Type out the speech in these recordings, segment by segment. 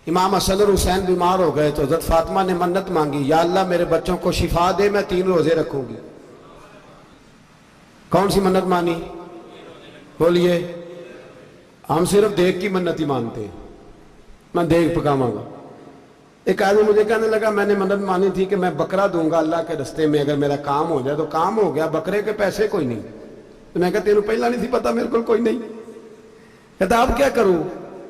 امام حسن اور حسین بیمار ہو گئے تو حضرت فاطمہ نے منت مانگی، یا اللہ میرے بچوں کو شفا دے، میں 3 روزے رکھوں گی۔ کون سی منت مانی؟ بولیے۔ ہم صرف دیکھ کی منت ہی مانتے ہیں، میں دیکھ پکاواں گا۔ ایک آدمی مجھے کہنے لگا میں نے منت مانی تھی کہ میں بکرا دوں گا اللہ کے رستے میں، اگر میرا کام ہو جائے تو کام ہو گیا، بکرے کے پیسے کوئی نہیں۔ تو میں کہا تیرے پہلا نہیں تھی پتا، میرے کو کوئی نہیں۔ کہتا اب کیا کروں؟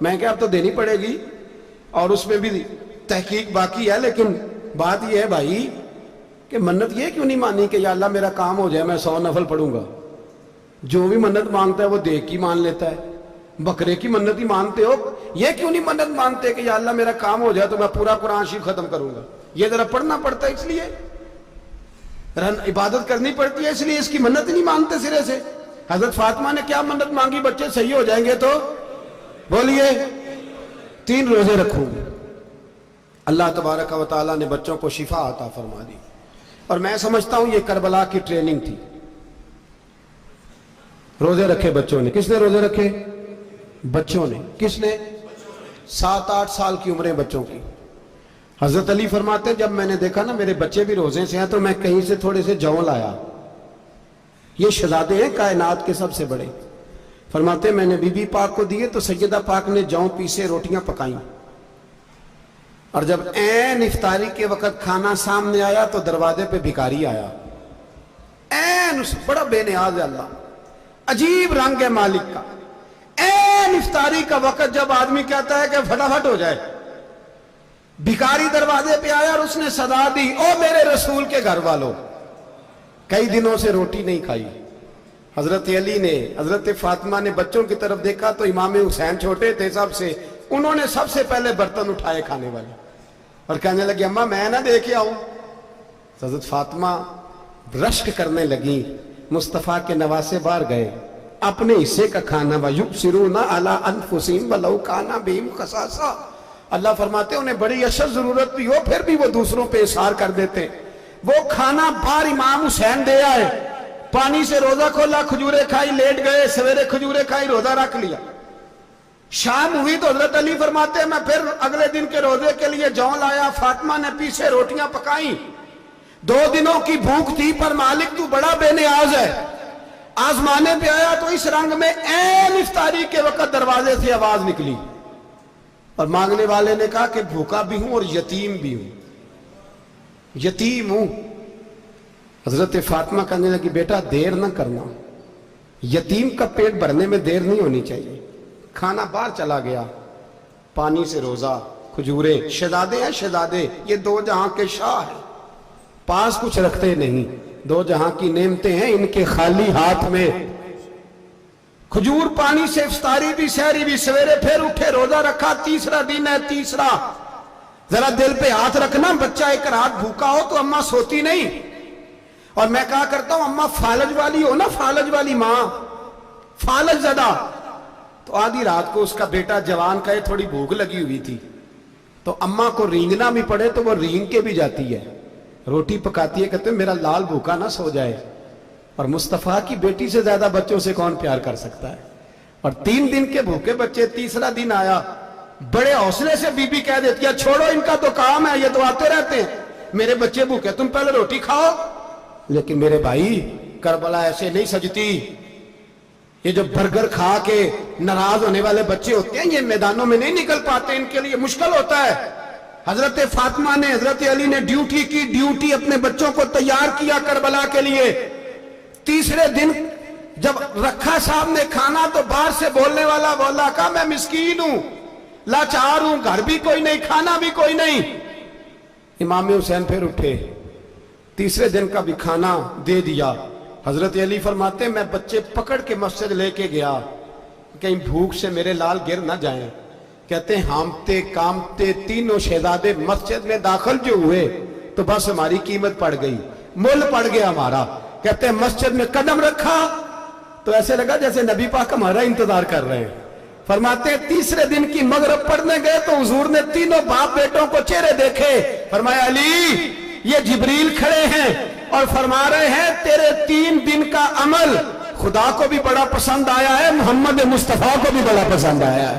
میں کہا اب تو دینی پڑے گی، اور اس میں بھی تحقیق باقی ہے، لیکن بات یہ ہے بھائی کہ منت یہ کیوں نہیں مانی کہ یا اللہ میرا کام ہو جائے میں 100 نفل پڑھوں گا؟ جو بھی منت مانگتا ہے وہ دیکھ کی مان لیتا ہے، بکرے کی منت ہی مانتے ہو، یہ کیوں نہیں منت مانتے کہ یا اللہ میرا کام ہو جائے تو میں پورا قرآن شریف ختم کروں گا؟ یہ ذرا پڑھنا پڑتا ہے، اس لیے عبادت کرنی پڑتی ہے، اس لیے اس کی منت ہی نہیں مانتے سرے سے۔ حضرت فاطمہ نے کیا منت مانگی؟ بچے صحیح ہو جائیں گے تو بولیے 3 روزے رکھوں گی۔ اللہ تبارک و تعالیٰ نے بچوں کو شفا عطا فرما دی، اور میں سمجھتا ہوں یہ کربلا کی ٹریننگ تھی۔ روزے رکھے بچوں نے۔ کس نے روزے رکھے؟ بچوں نے۔ کس نے؟ 7-8 سال کی عمریں بچوں کی۔ حضرت علی فرماتے جب میں نے دیکھا نا میرے بچے بھی روزے سے ہیں تو میں کہیں سے تھوڑے سے جوں لایا، یہ شہزادے ہیں کائنات کے سب سے بڑے۔ فرماتے میں نے بی بی پاک کو دیے تو سیدہ پاک نے جوں پیسے روٹیاں پکائیں، اور جب عین افطاری کے وقت کھانا سامنے آیا تو دروازے پہ بھکاری آیا، عین بڑا بے نیاز ہے اللہ، عجیب رنگ ہے مالک کا۔ عین افطاری کا وقت جب آدمی کہتا ہے کہ فٹافٹ ہو جائے، بھکاری دروازے پہ آیا اور اس نے صدا دی، او میرے رسول کے گھر والوں، کئی دنوں سے روٹی نہیں کھائی۔ حضرت علی نے، حضرت فاطمہ نے بچوں کی طرف دیکھا تو امام حسین چھوٹے تھے سب سے، انہوں نے سب سے پہلے برتن اٹھائے کھانے والے، اور کہنے لگی اماں میں نہ دیکھ آؤں۔ حضرت فاطمہ رشک کرنے لگی، مصطفیٰ کے نواسے باہر گئے، اپنے حصے کا کھانا وَيُبْصِرُونَ عَلَىٰ أَنفُسِهِمْ وَلَوْ كَانَ بِهِمْ خَصَاصَةٌ، اللہ فرماتے انہیں بڑی اشد ضرورت بھی ہو پھر بھی وہ دوسروں پہ اثار کر دیتے۔ وہ کھانا باہر امام حسین دے آئے، پانی سے روزہ کھولا، کھجورے کھائی، لیٹ گئے، سویرے کھجورے کھائی، روزہ رکھ لیا۔ شام ہوئی تو حضرت علی فرماتے ہیں میں پھر اگلے دن کے روزے کے لیے جوں لایا، فاطمہ نے پیچھے روٹیاں پکائیں۔ 2 دنوں کی بھوک تھی پر مالک تو بڑا بے نیاز ہے، آزمانے پہ آیا تو اس رنگ میں عین افطاری کے وقت دروازے سے آواز نکلی، اور مانگنے والے نے کہا کہ بھوکا بھی ہوں اور یتیم بھی ہوں، یتیم ہوں۔ حضرت فاطمہ کہنے لگی بیٹا دیر نہ کرنا، یتیم کا پیٹ بھرنے میں دیر نہیں ہونی چاہیے۔ کھانا باہر چلا گیا، پانی سے روزہ، کھجورے، شہزادے ہیں شہزادے، یہ 2 جہاں کے شاہ ہیں، پاس کچھ رکھتے نہیں، 2 جہاں کی نعمتیں ہیں ان کے خالی ہاتھ میں۔ کھجور پانی سے افطاری بھی سحری بھی، سویرے پھر اٹھے روزہ رکھا، تیسرا دن ہے، تیسرا۔ ذرا دل پہ ہاتھ رکھنا، بچہ ایک رات بھوکا ہو تو اماں سوتی نہیں، اور میں کہا کرتا ہوں اماں فالج والی ہو نا، فالج والی ماں، فالج زدہ، تو آدھی رات کو اس کا بیٹا جوان کہے تھوڑی بھوک لگی ہوئی تھی، تو اماں کو رینگنا بھی پڑے تو وہ رینگ کے بھی جاتی ہے، روٹی پکاتی ہے، کہتے ہیں میرا لال بھوکا نہ سو جائے۔ اور مصطفیٰ کی بیٹی سے زیادہ بچوں سے کون پیار کر سکتا ہے؟ اور 3 دن کے بھوکے بچے، تیسرا دن آیا، بڑے حوصلے سے بی بی کہہ دیتی ہے چھوڑو ان کا تو کام ہے، یہ تو آتے رہتے ہیں، میرے بچے بھوکے تم پہلے روٹی کھاؤ۔ لیکن میرے بھائی کربلا ایسے نہیں سجتی، یہ جو برگر کھا کے ناراض ہونے والے بچے ہوتے ہیں یہ میدانوں میں نہیں نکل پاتے، ان کے لیے مشکل ہوتا ہے۔ حضرت فاطمہ نے، حضرت علی نے ڈیوٹی کی، ڈیوٹی اپنے بچوں کو تیار کیا کربلا کے لیے۔ تیسرے دن جب رکھا سامنے کھانا تو باہر سے بولنے والا بولا کہا میں مسکین ہوں، لاچار ہوں، گھر بھی کوئی نہیں، کھانا بھی کوئی نہیں۔ امام حسین پھر اٹھے، تیسرے دن کا بھی کھانا دے دیا۔ حضرت علی فرماتے ہیں میں بچے پکڑ کے مسجد لے کے گیا، کہیں بھوک سے میرے لال گر نہ جائیں۔ کہتے ہیں ہامتے کامتے تینوں شہزادے مسجد میں داخل جو ہوئے تو بس ہماری قیمت پڑ گئی، مول پڑ گیا ہمارا۔ کہتے ہیں مسجد میں قدم رکھا تو ایسے لگا جیسے نبی پاک ہمارا انتظار کر رہے ہیں۔ فرماتے ہیں تیسرے دن کی مغرب پڑھنے گئے تو حضور نے تینوں باپ بیٹوں کو چہرے دیکھے، فرمایا علی یہ جبریل کھڑے ہیں اور فرما رہے ہیں تیرے 3 دن کا عمل خدا کو بھی بڑا پسند آیا ہے، محمد مصطفیٰ کو بھی بڑا پسند آیا ہے۔